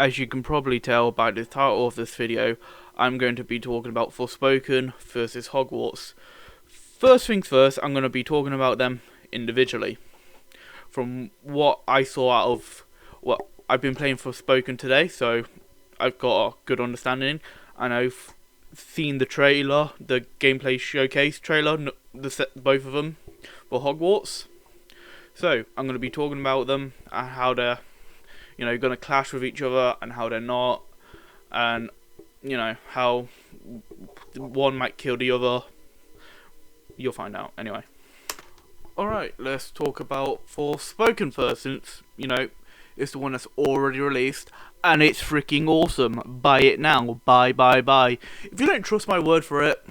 as you can probably tell by the title of this video, I'm going to be talking about Forspoken versus Hogwarts. First things first, I'm going to be talking about them individually. From what I saw out of what I've been playing Forspoken today, so I've got a good understanding, and I've seen the trailer, the gameplay showcase trailer, both of them for Hogwarts. So I'm going to be talking about them and how they're, going to clash with each other and how they're not, and how one might kill the other. You'll find out anyway. Alright, let's talk about Forspoken first, since, it's the one that's already released, and it's freaking awesome. Buy it now. Buy. If you don't trust my word for it,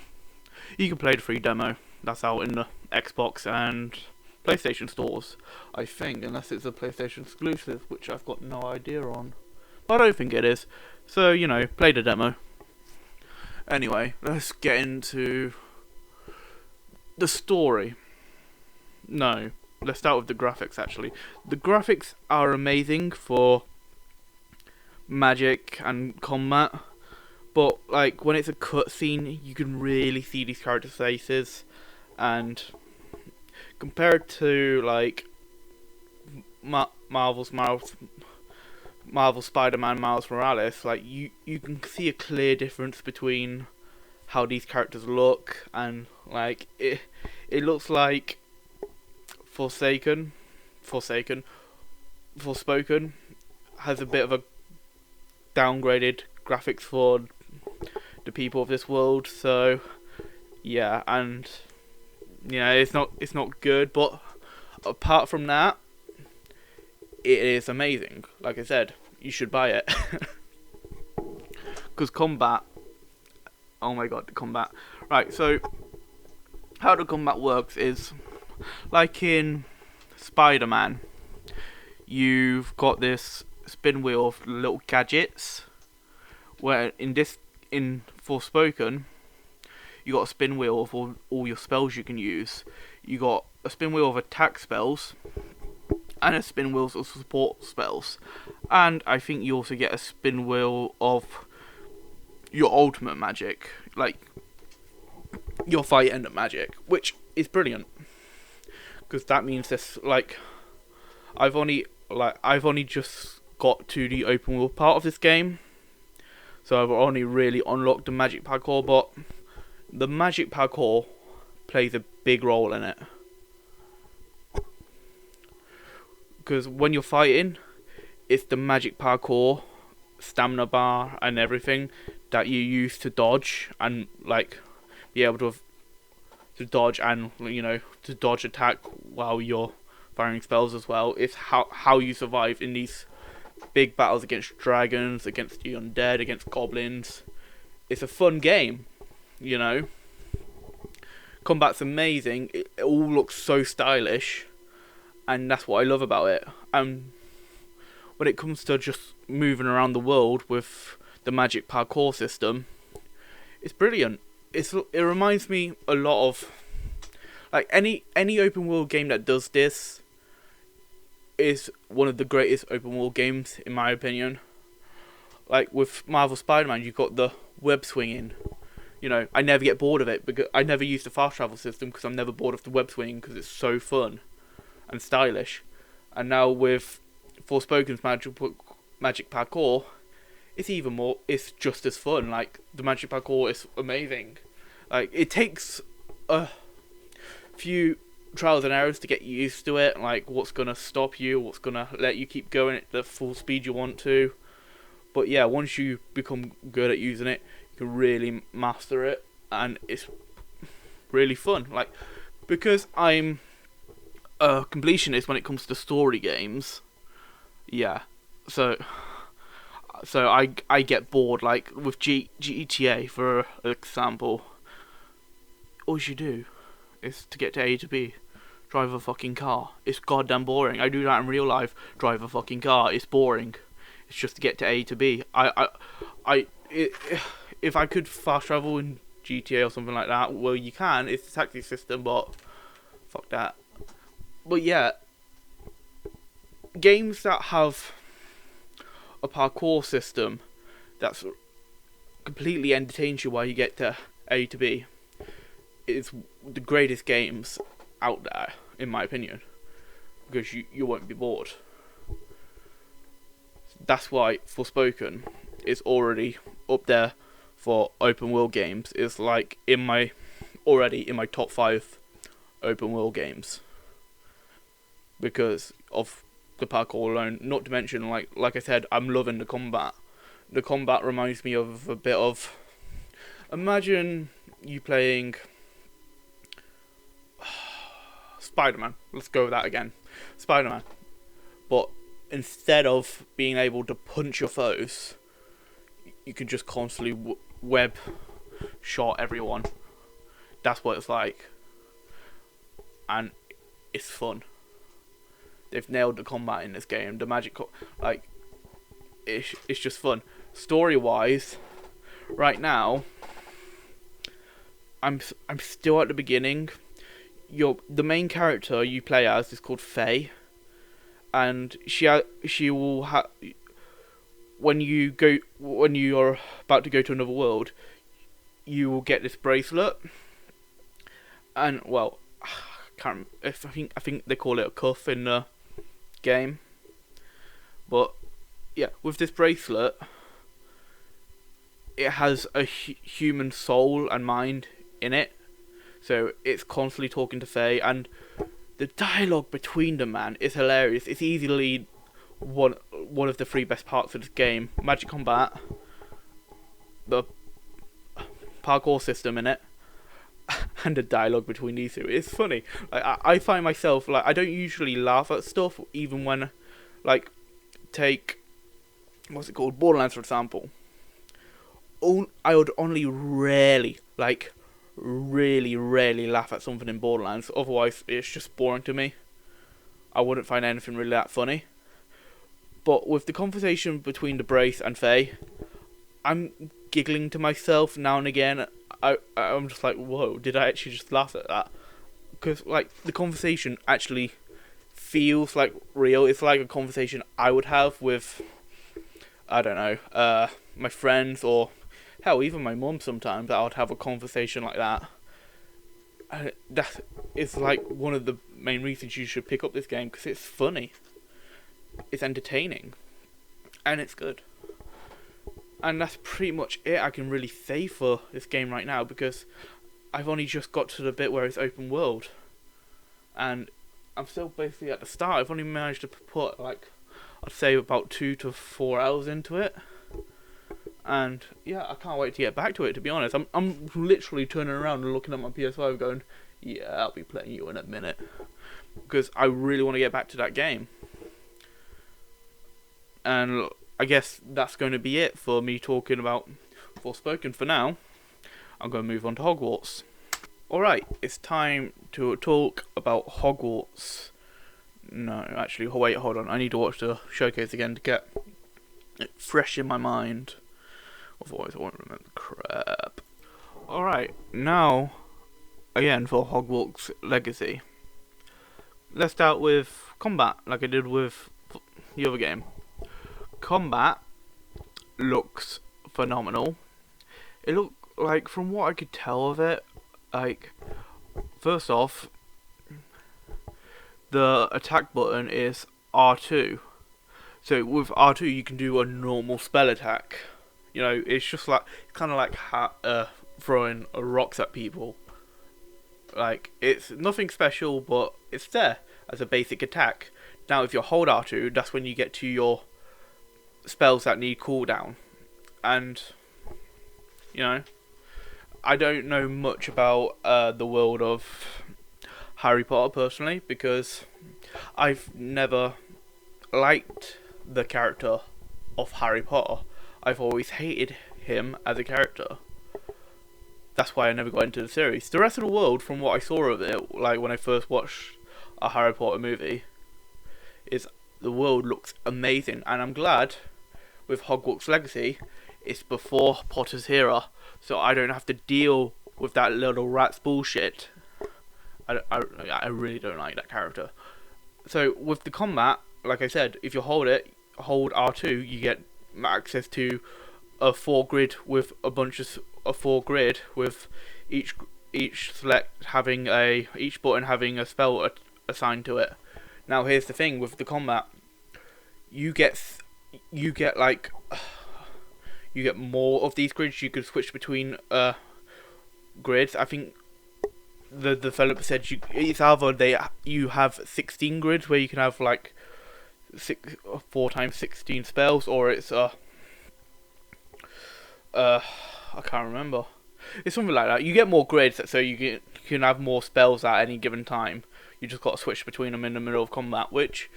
you can play the free demo. That's out in the Xbox and PlayStation stores, I think, unless it's a PlayStation exclusive, which I've got no idea on. But I don't think it is. So, play the demo. Anyway, let's get into the story. No, let's start with the graphics, actually. The graphics are amazing for magic and combat, but when it's a cutscene, you can really see these characters' faces, and compared to Marvel Spider-Man Miles Morales, you can see a clear difference between how these characters look, and it looks like Forspoken has a bit of a downgraded graphics for the people of this world, so yeah, and it's not good, but apart from that, it is amazing. Like I said, you should buy it. Because combat, oh my god, the combat. Right, so how the combat works is, like in Spider-Man, you've got this spin wheel of little gadgets, where in Forspoken, you got a spin wheel of all your spells you can use. You got a spin wheel of attack spells, and a spin wheel of support spells, and I think you also get a spin wheel of your ultimate magic, your fight end magic, which is brilliant, because that means this I've only just got to the open world part of this game, so I've only really unlocked the magic parkour, but the magic parkour plays a big role in it, because when you're fighting, it's the magic parkour, stamina bar and everything that you use to dodge and be able to dodge and to dodge attack while you're firing spells as well. It's how you survive in these big battles against dragons, against the undead, against goblins. It's a fun game, Combat's amazing. It all looks so stylish, and that's what I love about it. When it comes to just moving around the world with the magic parkour system, it's brilliant. It reminds me a lot of any open world game that does this is one of the greatest open world games in my opinion. With Marvel Spider-Man, you've got the web swinging. I never get bored of it because I never use the fast travel system, because I'm never bored of the web swinging because it's so fun and stylish. And now with Forspoken's magic parkour, it's just as fun. The magic parkour is amazing. It takes a few trials and errors to get you used to it, what's gonna stop you, what's gonna let you keep going at the full speed you want to. But yeah, once you become good at using it, you can really master it, and it's really fun. Because I'm a completionist when it comes to story games, yeah, so I get bored. With GTA, for example, all you do is to get to A to B, drive a fucking car. It's goddamn boring. I do that in real life. Drive a fucking car. It's boring. It's just to get to A to B. If I could fast travel in GTA or something like that, well, you can. It's a taxi system, but fuck that. But yeah, games that have a parkour system that's completely entertains you while you get to A to B. It's the greatest games out there, in my opinion, because you won't be bored. That's why Forspoken is already up there for open world games. It's like already in my top 5 open world games because of the parkour alone. Not to mention, like I said, I'm loving the combat. The combat reminds me of a bit of, imagine you playing Spider-Man. Let's go with that again. Spider-Man. But instead of being able to punch your foes, you can just constantly web shot everyone. That's what it's like. And it's fun. They've nailed the combat in this game. The magic, it's just fun. Story-wise, right now, I'm still at the beginning. The main character you play as is called Faye, and she will have, when you're about to go to another world, you will get this bracelet, and well, I think they call it a cuff in the game, but yeah, with this bracelet, it has a human soul and mind in it, so it's constantly talking to Faye, and the dialogue between them, man, is hilarious. It's easily one of the 3 best parts of this game. Magic combat, the parkour system in it, and the dialogue between these two. It's funny. I find myself, I don't usually laugh at stuff, even when, take, what's it called, Borderlands for example. I would only rarely, really rarely laugh at something in Borderlands, otherwise it's just boring to me. I wouldn't find anything really that funny. But with the conversation between the Brace and Faye, I'm giggling to myself now and again. I'm just like, whoa, did I actually just laugh at that? Because the conversation actually feels real. It's like a conversation I would have with, I don't know, my friends, or hell, even my mum sometimes. I would have a conversation like that. That is one of the main reasons you should pick up this game, because it's funny, it's entertaining, and it's good. And that's pretty much it I can really say for this game right now, because I've only just got to the bit where it's open world, and I'm still basically at the start. I've only managed to put I'd say about 2 to 4 hours into it. And yeah, I can't wait to get back to it, to be honest. I'm literally turning around and looking at my PS5 going, yeah, I'll be playing you in a minute, because I really want to get back to that game. And I guess that's going to be it for me talking about Forspoken for now. I'm going to move on to Hogwarts. Alright, it's time to talk about Hogwarts. No, actually, wait, hold on. I need to watch the showcase again to get it fresh in my mind. Otherwise, I won't remember crap. Alright, now, again, for Hogwarts Legacy. Let's start with combat, like I did with the other game. Combat looks phenomenal. It looked from what I could tell of it, first off, the attack button is R2. So with R2 you can do a normal spell attack. You know, it's just kind of like throwing rocks at people. It's nothing special, but it's there as a basic attack. Now if you hold R2, that's when you get to your spells that need cooldown. And you know, I don't know much about the world of Harry Potter personally, because I've never liked the character of Harry Potter. I've always hated him as a character. That's why I never got into the series. The rest of the world, from what I saw of it, when I first watched a Harry Potter movie, is the world looks amazing, and I'm glad with Hogwarts Legacy it's before Potter's era, so I don't have to deal with that little rat's bullshit. I really don't like that character. So with the combat, like I said, if you hold R2, you get access to a 4 grid with a bunch of a 4 grid with each select having each button having a spell assigned to it. Now here's the thing with the combat, you get like you get more of these grids. You could switch between grids. I think the developer said it's either you have 16 grids where you can have like 4 times 16 spells, or it's I can't remember. It's something like that. You get more grids, so you can have more spells at any given time. You just got to switch between them in the middle of combat, which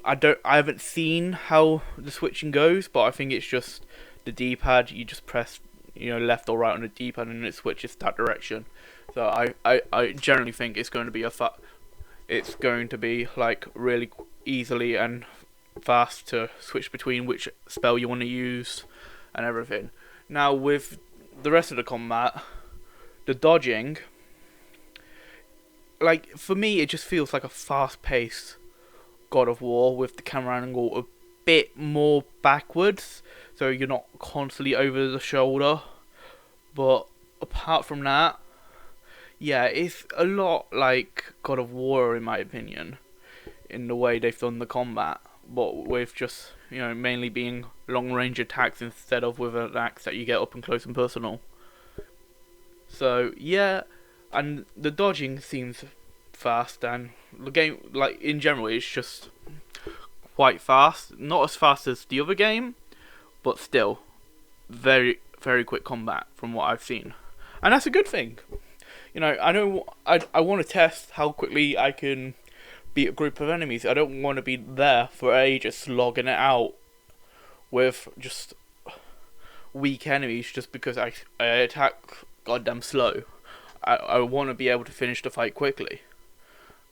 I haven't seen how the switching goes, but I think it's just the D-pad. You just press left or right on the D-pad and it switches that direction. So I generally think it's going to be it's going to be like really easily and fast to switch between which spell you want to use and everything. Now with the rest of the combat, the dodging, like for me it just feels like a fast-paced God of War with the camera angle a bit more backwards, so you're not constantly over the shoulder. But apart from that, yeah, it's a lot like God of War in my opinion, in the way they've done the combat, but with just mainly being long range attacks instead of with an axe that you get up and close and personal. So yeah, and the dodging seems fast, and the game, like in general, it's just quite fast. Not as fast as the other game, but still very very quick combat from what I've seen, and that's a good thing. I know I want to test how quickly I can beat a group of enemies. I don't want to be there for ages slogging it out with just weak enemies just because I attack goddamn slow. I want to be able to finish the fight quickly,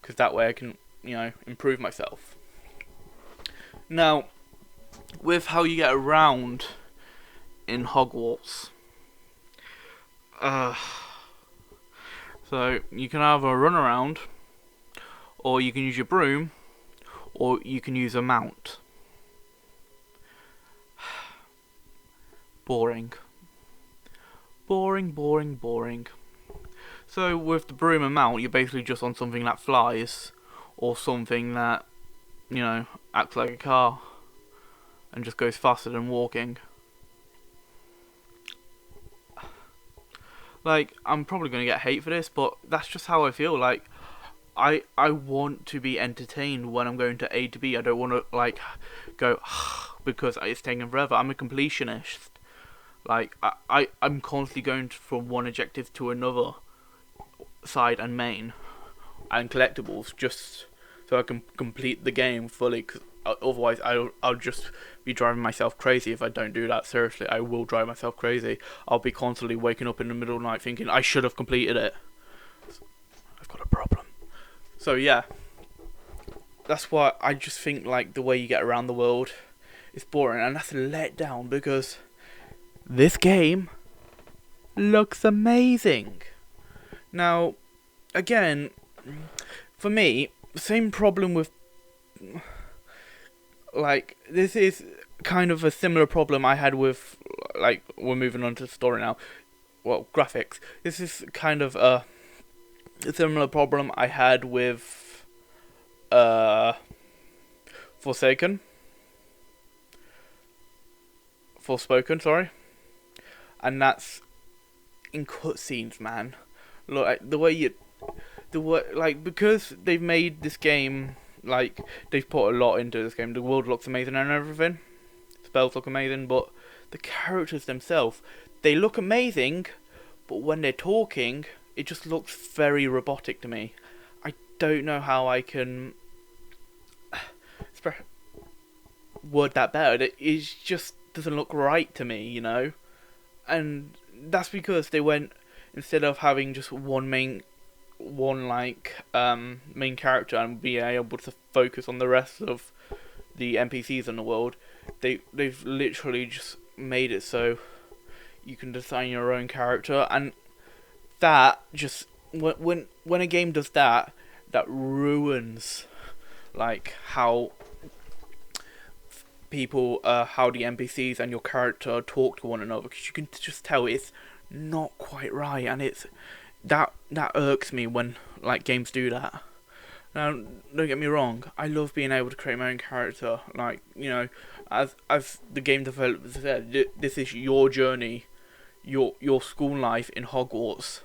because that way I can improve myself. Now, with how you get around in Hogwarts, so you can either run around, or you can use your broom, or you can use a mount. Boring. Boring, boring, boring. So with the broom and mount, you're basically just on something that flies, or something that, acts like a car, and just goes faster than walking. Like, I'm probably going to get hate for this, but that's just how I feel. Like, I want to be entertained when I'm going to A to B. I don't want to, like, go, because it's taking forever. I'm a completionist. Like, I'm constantly going from one objective to another, side and main, and collectibles, just so I can complete the game fully, because otherwise I'll just be driving myself crazy if I don't do that. Seriously, I will drive myself crazy. I'll be constantly waking up in the middle of the night thinking I should have completed it. I've got a problem. So yeah, that's why I just think like the way you get around the world is boring, and that's a letdown, because this game looks amazing. Now, again, for me, same problem with, like, this is kind of a similar problem I had with, like, we're moving on to the story now, well, graphics. This is kind of a similar problem I had with, Forspoken, sorry. And that's in cutscenes, man. Look, like, because they've made this game, like, they've put a lot into this game. The world looks amazing and everything. Spells look amazing, but the characters themselves, they look amazing, but when they're talking, it just looks very robotic to me. I don't know how I can word that better. It just doesn't look right to me, And that's because they went, instead of having just one main character and being able to focus on the rest of the NPCs in the world, they've literally just made it so you can design your own character, and that just when a game does that ruins like how people, how the NPCs and your character talk to one another, because you can just tell it's not quite right, and it's that irks me when like games do that. Now, don't get me wrong, I love being able to create my own character. Like, you know, as the game developers said, this is your journey, your school life in Hogwarts.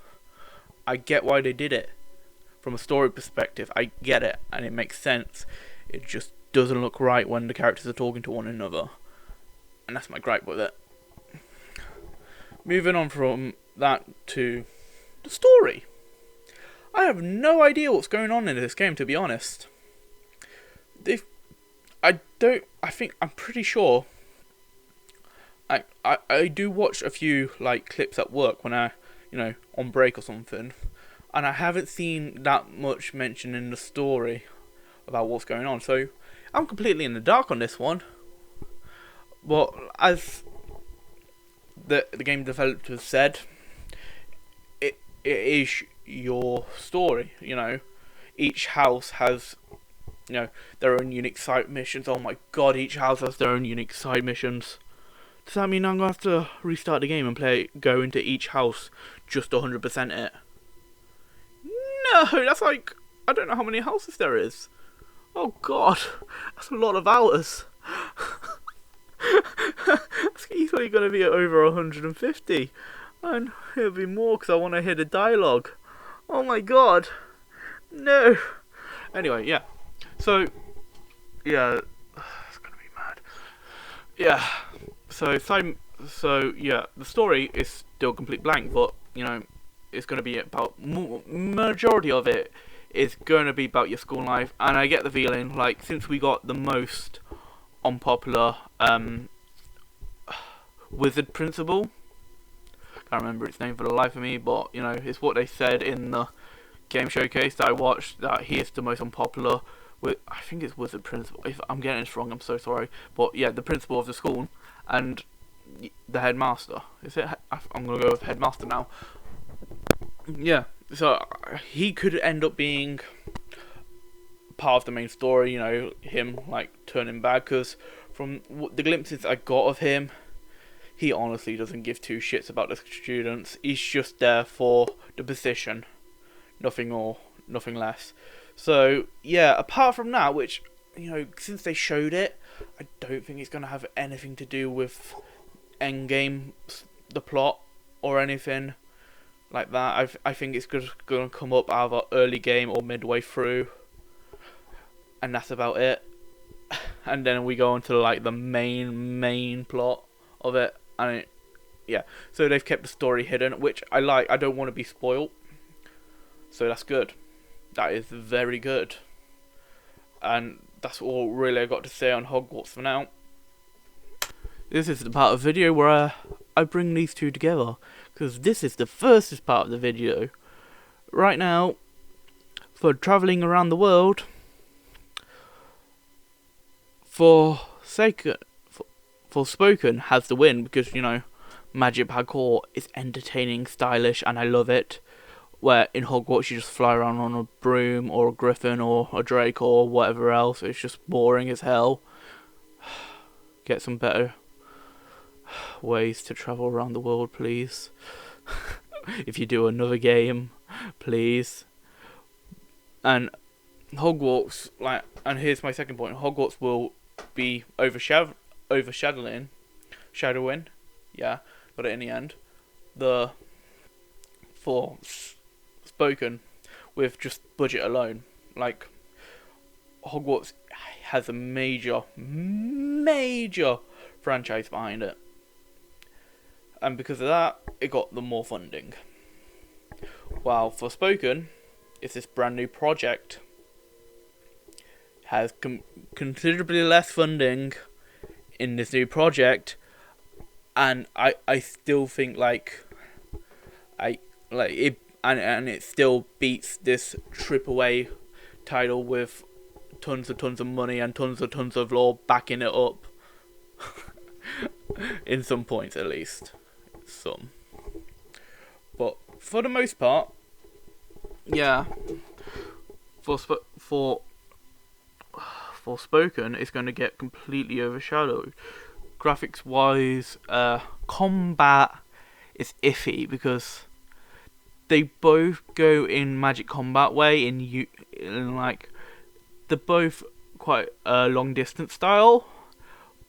I get why they did it. From a story perspective, I get it, and it makes sense. It just doesn't look right when the characters are talking to one another. And that's my gripe with it. Moving on from that to the story. I have no idea what's going on in this game, to be honest. I'm pretty sure. I do watch a few like clips at work when I, on break or something, and I haven't seen that much mention in the story about what's going on. So I'm completely in the dark on this one. But as the game developers said, it is your story. Each house has their own unique side missions. Oh my god, each house has their own unique side missions. Does that mean I'm gonna have to restart the game and go into each house just 100% it? No, that's like, I don't know how many houses there is. Oh god, that's a lot of hours. That's easily going to be over 150. And it'll be more because I want to hear the dialogue. Oh my god. No. Anyway, yeah. So, yeah. It's going to be mad. Yeah. So, yeah. The story is still complete blank, but, it's going to be about, majority of it is going to be about your school life. And I get the feeling, like, since we got the most unpopular wizard principal, can't remember its name for the life of me, but it's what they said in the game showcase that I watched, that he is the most unpopular I think it's wizard principal. If I'm getting this wrong, I'm so sorry, but yeah, the principal of the school and the headmaster. I'm gonna go with headmaster now. Yeah, so he could end up being part of the main story, him like turning bad, because from the glimpses I got of him, he honestly doesn't give two shits about the students. He's just there for the position, nothing more, nothing less. So yeah, apart from that, which since they showed it, I don't think it's gonna have anything to do with endgame, the plot, or anything like that. I think it's gonna come up either early game or midway through, and that's about it. And then we go into like the main plot of it, and yeah. So they've kept the story hidden, which I like. I don't want to be spoiled, so that's good. That is very good. And that's all really I got to say on Hogwarts for now. This is the part of the video where I bring these two together, because this is the first part of the video. Right now, for travelling around the world, Forspoken has the win, because magic parkour is entertaining, stylish, and I love it. Where in Hogwarts you just fly around on a broom or a griffin or a drake or whatever else. It's just boring as hell. Get some better ways to travel around the world, please. If you do another game, please. And Hogwarts, and here's my second point, Hogwarts will be shadowing, yeah, got it in the end, the Forspoken, with just budget alone. Like, Hogwarts has a major franchise behind it, and because of that, it got the more funding. While Forspoken is this brand new project, has considerably less funding in this new project, and I still think it still beats this AAA title with tons of money and tons of lore backing it up. In some points, at least. Some. But for the most part, Forspoken is going to get completely overshadowed. Graphics wise, combat is iffy because they both go in magic combat way in like they're both quite a long distance style,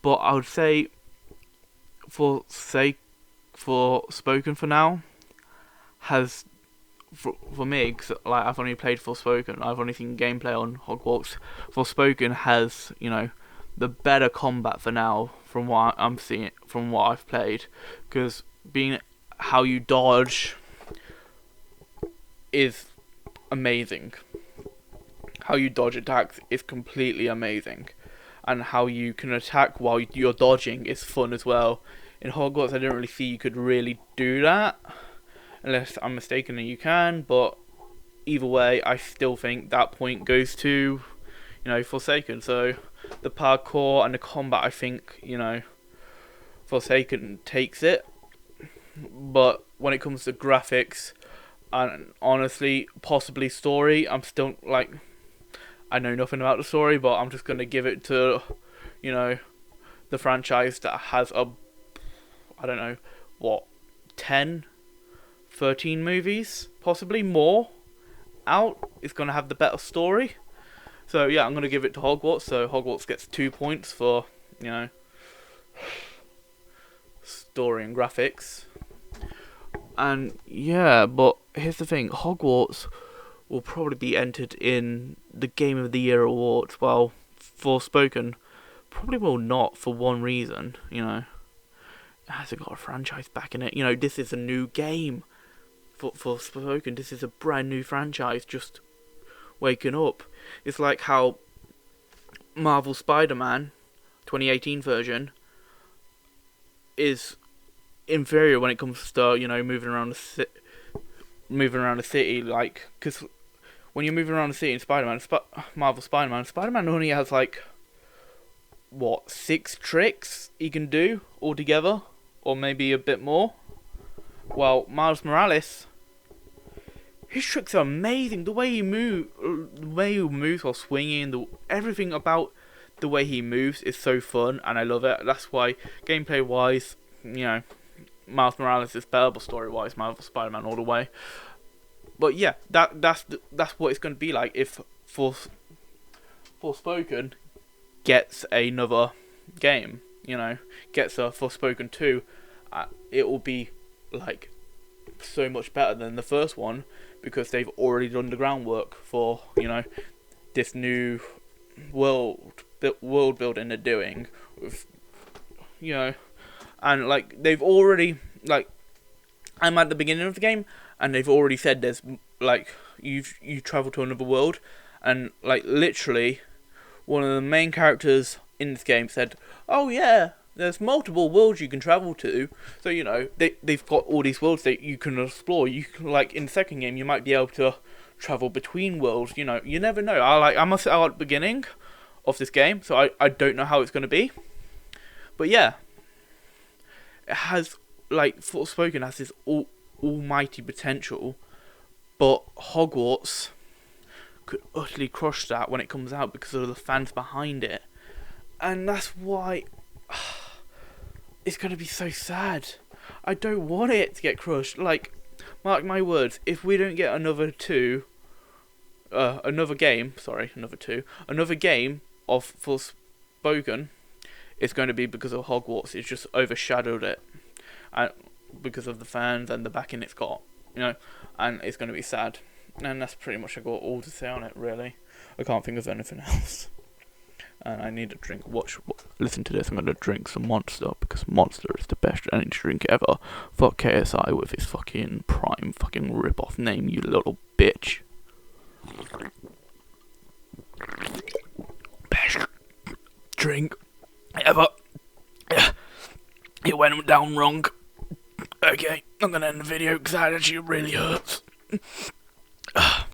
but I would say Forspoken for now has for me, cause, like I've only played Forspoken, I've only seen gameplay on Hogwarts. Forspoken has, you know, the better combat for now from what I'm seeing, from what I've played, because being how you dodge is amazing. How you dodge attacks is completely amazing, and how you can attack while you're dodging is fun as well. In Hogwarts, I didn't really see you could really do that, unless I'm mistaken and you can, but either way, I still think that point goes to, you know, Forsaken. So the parkour and the combat, I think, you know, Forsaken takes it. But when it comes to graphics and honestly, possibly story, I'm still like, I know nothing about the story, but I'm just gonna give it to, you know, the franchise that has I don't know, what, 10, 13 movies, possibly more, out, is going to have the better story. So yeah, I'm going to give it to Hogwarts, so Hogwarts gets 2 points for, you know, story and graphics. And yeah, but here's the thing, Hogwarts will probably be entered in the Game of the Year awards, while Forspoken probably will not, for one reason, you know. It hasn't got a franchise back in it. You know, this is a new game for Forspoken. This is a brand new franchise just waking up. It's like how Marvel Spider-Man 2018 version is inferior when it comes to, you know, moving around the city, like, because when you're moving around the city in Spider-Man, Marvel Spider-Man only has like, what, 6 tricks he can do altogether, or maybe a bit more. Well, Miles Morales, his tricks are amazing. The way he moves while swinging, everything about the way he moves is so fun, and I love it. That's why, gameplay-wise, you know, Miles Morales is better, but story-wise, Marvel Spider-Man all the way. But yeah, that's what it's going to be like if Forspoken gets another game, you know, gets a Forspoken 2, it will be like so much better than the first one, because they've already done the groundwork for, you know, this new world building they're doing with, you know, and like they've already, like, I'm at the beginning of the game and they've already said there's like you travel to another world, and like literally one of the main characters in this game said, oh yeah, there's multiple worlds you can travel to. So, you know, they've got all these worlds that you can explore. You can, like, in the second game, you might be able to travel between worlds. You know, you never know. I must say, I'm at the beginning of this game, so I don't know how it's going to be. But yeah, it has, like, Forspoken has this almighty potential, but Hogwarts could utterly crush that when it comes out because of the fans behind it. And that's why it's going to be so sad. I don't want it to get crushed. Like, mark my words, if we don't get another game of Forspoken, it's going to be because of Hogwarts. It's just overshadowed it, and because of the fans and the backing it's got, you know, and it's going to be sad. And that's pretty much all to say on it, really. I can't think of anything else. And I need a drink. Listen to this. I'm gonna drink some Monster, because Monster is the best energy drink ever. Fuck KSI with his fucking prime fucking rip-off name, you little bitch. Best drink ever. It went down wrong. Okay, I'm gonna end the video because that actually really hurts.